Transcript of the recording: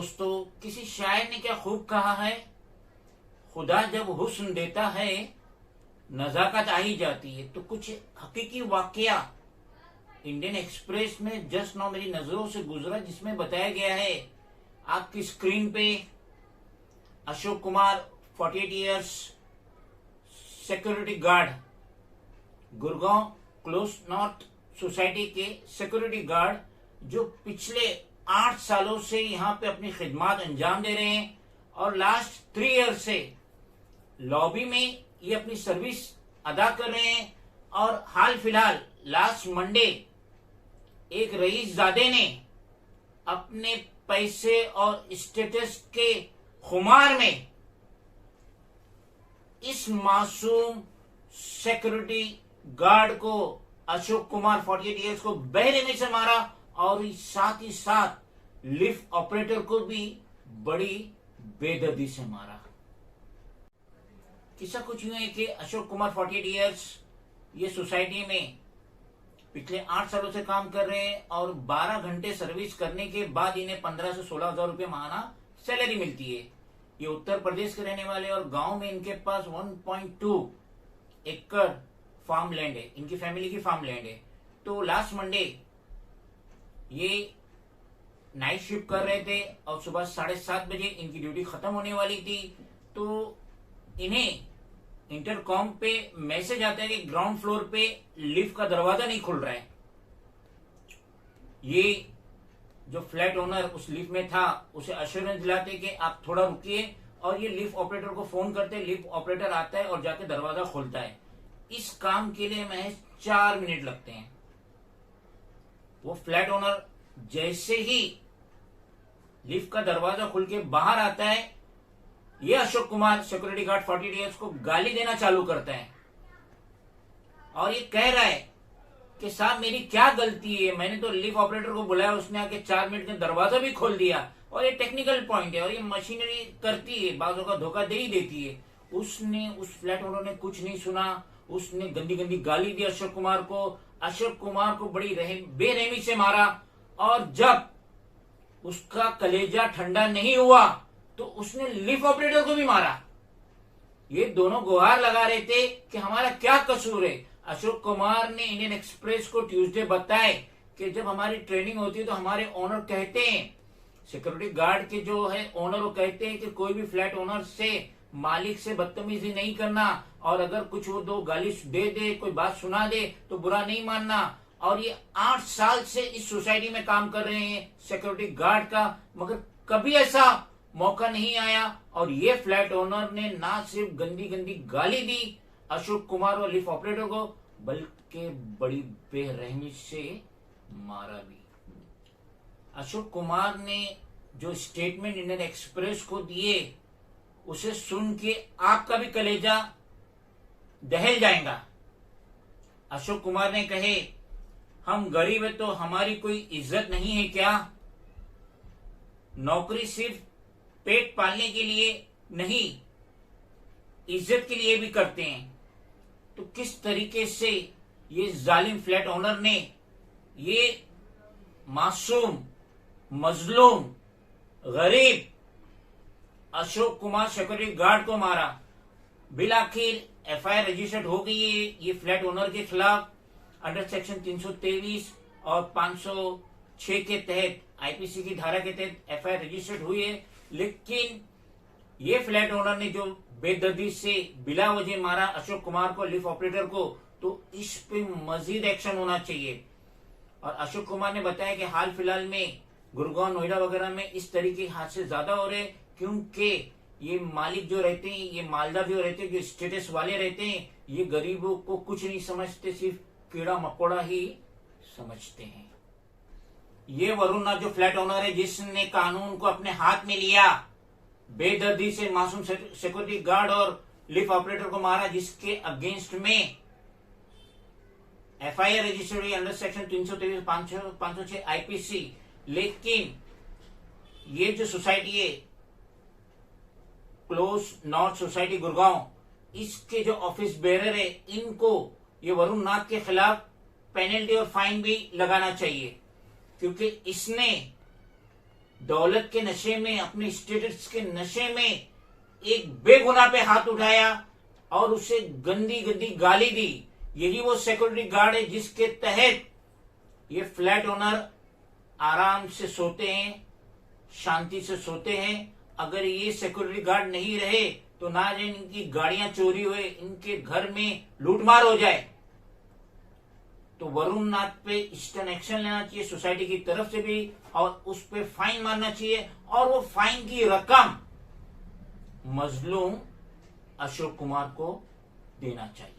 दोस्तों, किसी शायर ने क्या खूब कहा है, खुदा जब हुस्न देता है नजाकत आ ही जाती है। तो कुछ हकीकी वाकया इंडियन एक्सप्रेस में जस्ट नाउ मेरी नजरों से गुजरा, जिसमें बताया गया है आपकी स्क्रीन पे Ashok Kumar 48 years security guard, Gurgaon close north society के सिक्योरिटी गार्ड, जो पिछले 8 सालों से यहाँ पे अपनी खिदमत अंजाम दे रहे हैं और लास्ट 3 ईयर से लॉबी में ये अपनी सर्विस अदा कर रहे हैं। और हाल फिलहाल लास्ट मंडे एक रईसजादे ने अपने पैसे और स्टेटस के खुमार में इस मासूम सिक्योरिटी गार्ड को, अशोक कुमार 48 इयर्स को बेरहमी से मारा और साथ ही साथ लिफ्ट ऑपरेटर को भी बड़ी बेदर्दी से मारा। किस्सा कुछ यूं है कि अशोक कुमार 48 इयर्स ये सोसाइटी में पिछले 8 सालों से काम कर रहे हैं और 12 घंटे सर्विस करने के बाद इन्हें 15 से 16 हजार रुपये माहाना सैलरी मिलती है। ये उत्तर प्रदेश के रहने वाले और गांव में इनके पास 1.2 एकड़ फार्म लैंड है, इनकी फैमिली की फार्म लैंड है। तो लास्ट मंडे ये नाइट शिफ्ट कर रहे थे और सुबह 7:30 बजे इनकी ड्यूटी खत्म होने वाली थी। तो इन्हें इंटरकॉम पे मैसेज आता है कि ग्राउंड फ्लोर पे लिफ्ट का दरवाजा नहीं खुल रहा है। ये जो फ्लैट ओनर उस लिफ्ट में था उसे अश्योरेंस दिलाते कि आप थोड़ा रुकिए, और ये लिफ्ट ऑपरेटर को फोन करते, लिफ्ट ऑपरेटर आता है और जाके दरवाजा खोलता है। इस काम के लिए महज 4 मिनट लगते हैं। वो फ्लैट ओनर जैसे ही लिफ्ट का दरवाजा खुल के बाहर आता है, ये Ashok Kumar security guard 48 years को गाली देना चालू करता है और ये कह रहा है कि साहब मेरी क्या गलती है, मैंने तो लिफ्ट ऑपरेटर को बुलाया, उसने आके 4 मिनट में दरवाजा भी खोल दिया। और ये टेक्निकल पॉइंट है और ये मशीनरी करती है, बाजों का धोखा दे ही देती है। उसने, उस फ्लैट ओनर ने कुछ नहीं सुना, उसने गंदी गंदी गाली दी अशोक कुमार को। अशोक कुमार को बड़ी बेरहमी से मारा और जब उसका कलेजा ठंडा नहीं हुआ तो उसने लिफ्ट ऑपरेटर को भी मारा। ये दोनों गुहार लगा रहे थे कि हमारा क्या कसूर है। अशोक कुमार ने इंडियन एक्सप्रेस को ट्यूसडे बताया कि जब हमारी ट्रेनिंग होती है तो हमारे ओनर कहते हैं, सिक्योरिटी गार्ड के जो है ओनर, वो कहते हैं कि कोई भी फ्लैट ओनर से, मालिक से बदतमीजी नहीं करना, और अगर कुछ वो 2 गाली दे दे, कोई बात सुना दे तो बुरा नहीं मानना। और ये 8 साल से इस सोसाइटी में काम कर रहे हैं सिक्योरिटी गार्ड का, मगर कभी ऐसा मौका नहीं आया। और ये फ्लैट ओनर ने ना सिर्फ गंदी गंदी गाली दी अशोक कुमार और लिफ्ट ऑपरेटर को, बल्कि बड़ी बेरहमी से मारा भी। अशोक कुमार ने जो स्टेटमेंट इंडियन एक्सप्रेस को दिए उसे सुन के आपका भी कलेजा दहल जाएगा। अशोक कुमार ने कहे, हम गरीब है तो हमारी कोई इज्जत नहीं है क्या? नौकरी सिर्फ पेट पालने के लिए नहीं, इज्जत के लिए भी करते हैं। तो किस तरीके से ये जालिम फ्लैट ओनर ने ये मासूम, मजलूम, गरीब अशोक कुमार सिक्योरिटी गार्ड को मारा। बिल आखिर एफआईआर रजिस्टर्ड हो गई है ये फ्लैट ओनर के खिलाफ अंडर सेक्शन 323 और 506 के तहत, आईपीसी की धारा के तहत एफआईआर रजिस्टर्ड हुई है। लेकिन ये फ्लैट ओनर ने जो बेदर्दी से बिला वजह मारा अशोक कुमार को, लिफ्ट ऑपरेटर को, तो इस पे मजीद एक्शन होना चाहिए। और अशोक कुमार ने बताया कि हाल फिलहाल में गुड़गांव, नोएडा वगैरह में इस तरीके के हादसे ज्यादा हो रहे, क्योंकि ये मालिक जो रहते हैं, ये मालदार जो रहते हैं, जो स्टेटस वाले रहते हैं, ये गरीबों को कुछ नहीं समझते, सिर्फ कीड़ा मकोड़ा ही समझते हैं। ये वरुण नाथ जो फ्लैट ओनर है, जिसने कानून को अपने हाथ में लिया, बेदर्दी से मासूम सिक्योरिटी गार्ड और लिफ्ट ऑपरेटर को मारा, जिसके अगेंस्ट में एफआईआर रजिस्टर्ड हुई अंडर सेक्शन 323 506 आईपीसी। लेकिन ये जो सोसाइटी है क्लोज नॉर्थ सोसाइटी गुड़गांव, इसके जो ऑफिस बेरर है, इनको ये वरुण नाथ के खिलाफ पेनल्टी और फाइन भी लगाना चाहिए, क्योंकि इसने दौलत के नशे में, अपने स्टेटस के नशे में एक बेगुनाह पे हाथ उठाया और उसे गंदी गंदी गाली दी। यही वो सिक्योरिटी गार्ड है जिसके तहत ये फ्लैट ओनर आराम से सोते हैं, शांति से सोते हैं। अगर ये सिक्योरिटी गार्ड नहीं रहे तो ना जाने इनकी गाड़ियां चोरी हुए, इनके घर में लूटमार हो जाए। तो वरुण नाथ पे स्टर्न एक्शन लेना चाहिए सोसाइटी की तरफ से भी, और उस पे फाइन मारना चाहिए, और वो फाइन की रकम मजलूम अशोक कुमार को देना चाहिए।